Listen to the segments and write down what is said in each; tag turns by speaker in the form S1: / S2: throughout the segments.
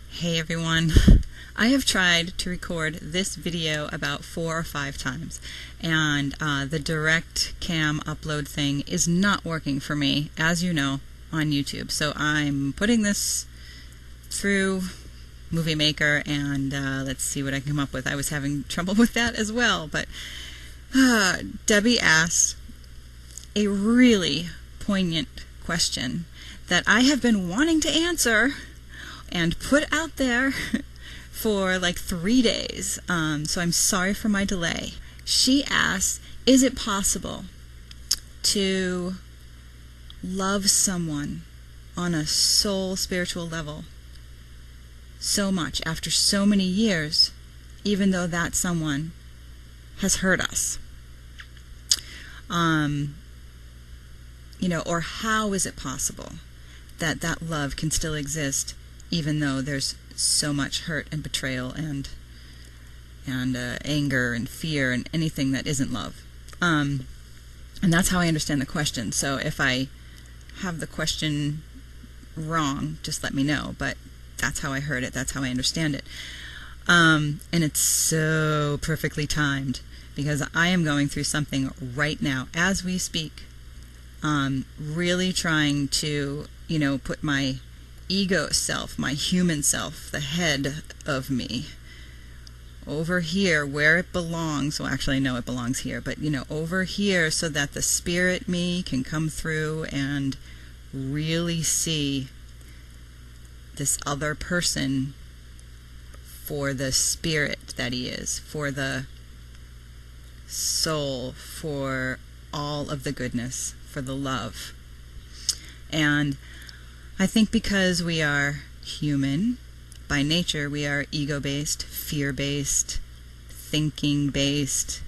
S1: Hey everyone, I have tried to record this video about 4 or 5 times, and the direct cam upload thing is not working for me, as you know, on YouTube. So I'm putting this through Movie Maker, and let's see what I can come up with. I was having trouble with that as well, but Debbie asked a really poignant question that I have been wanting to answer and put out there for like 3 days, so I'm sorry for my delay. She asks, is it possible to love someone on a soul spiritual level so much after so many years, even though that someone has hurt us? Or how is it possible that that love can still exist even though there's so much hurt and betrayal and anger and fear and anything that isn't love? And that's how I understand the question. So if I have the question wrong, just let me know. But that's how I heard it. That's how I understand it. And it's so perfectly timed because I am going through something right now as we speak. Really trying to, put my ego self, my human self, the head of me, over here where it belongs. Well, actually, I know it belongs here, but, over here so that the spirit me can come through and really see this other person for the spirit that he is, for the soul, for all of the goodness, for the love. And I think because we are human by nature, we are ego-based, fear-based, thinking-based,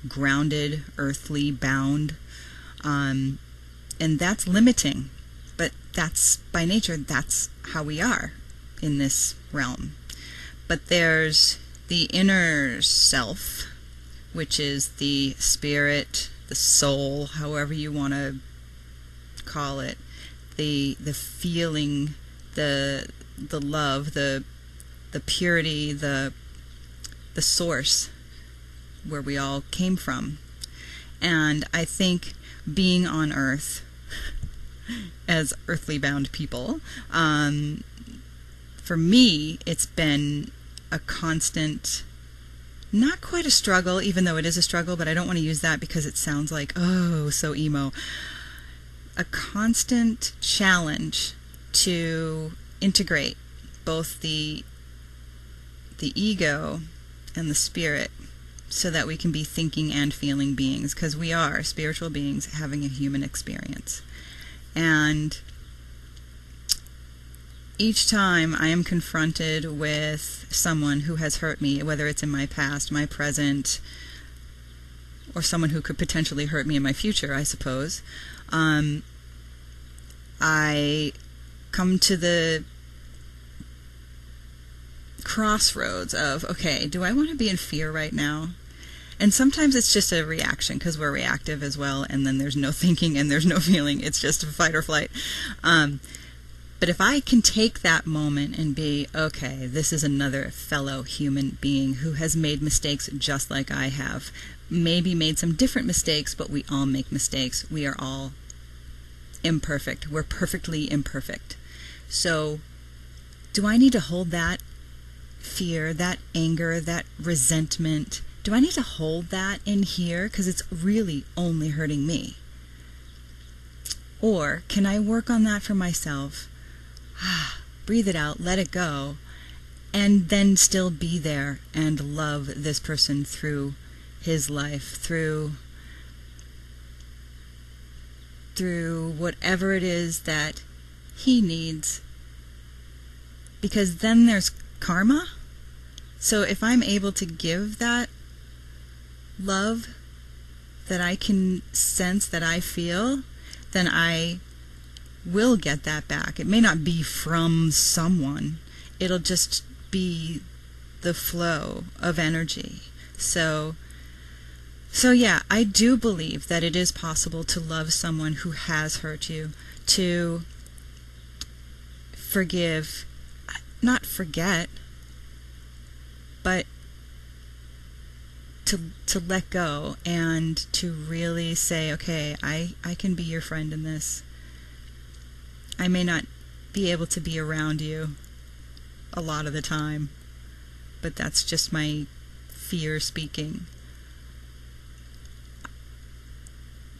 S1: grounded, earthly bound, and that's limiting. But that's by nature, that's how we are in this realm. But there's the inner self, which is the spirit, the soul, however you want to call it, the feeling, the love, the purity, the source where we all came from. And I think being on earth as earthly bound people, for me it's been a constant, not quite a struggle, even though it is a struggle, but I don't want to use that because it sounds like, oh, so emo. A constant challenge to integrate both the ego and the spirit so that we can be thinking and feeling beings, because we are spiritual beings having a human experience. And each time I am confronted with someone who has hurt me, whether it's in my past, my present, or someone who could potentially hurt me in my future, I suppose, I come to the crossroads of, okay, do I want to be in fear right now? And sometimes it's just a reaction because we're reactive as well, and then there's no thinking and there's no feeling. It's just fight or flight. But if I can take that moment and be, okay, this is another fellow human being who has made mistakes just like I have, maybe made some different mistakes, but we all make mistakes. We are all imperfect. We're perfectly imperfect. So do I need to hold that fear, that anger, that resentment? Do I need to hold that in here because it's really only hurting me? Or can I work on that for myself? Breathe it out, let it go, and then still be there and love this person through his life, through whatever it is that he needs. Because then there's karma. So if I'm able to give that love that I can sense, that I feel, then I will get that back. It may not be from someone. It'll just be the flow of energy. So yeah, I do believe that it is possible to love someone who has hurt you, to forgive. not forget, but to let go and to really say, okay, I can be your friend in this. I may not be able to be around you a lot of the time, but that's just my fear speaking.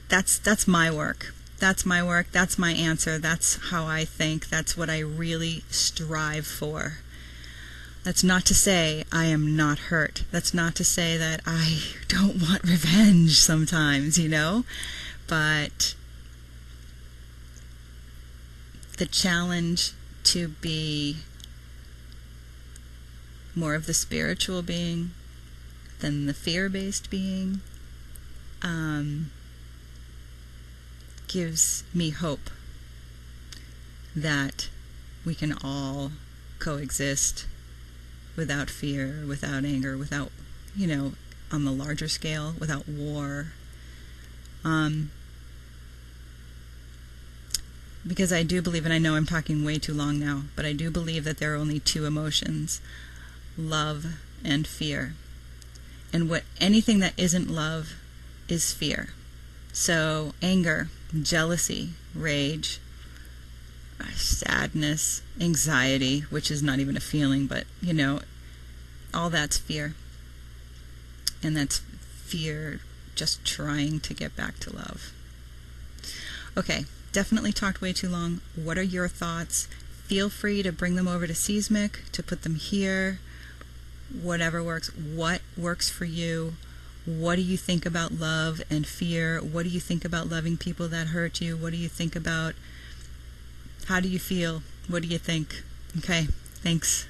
S1: That's my work. That's my work. That's my answer. That's how I think. That's what I really strive for. That's not to say I am not hurt. That's not to say that I don't want revenge sometimes, you know? But the challenge to be more of the spiritual being than the fear-based being gives me hope that we can all coexist without fear, without anger, without, on the larger scale, without war. Because I do believe, and I know I'm talking way too long now, but I do believe that there are only two emotions, love and fear. And anything that isn't love is fear. So anger, jealousy, rage, sadness, anxiety, which is not even a feeling, but, all that's fear. And that's fear just trying to get back to love. Okay, definitely talked way too long. What are your thoughts? Feel free to bring them over to Seismic, to put them here, whatever works. What works for you? What do you think about love and fear? What do you think about loving people that hurt you? What do you think about, how do you feel? What do you think? Okay, thanks.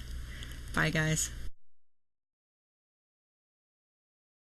S1: Bye, guys.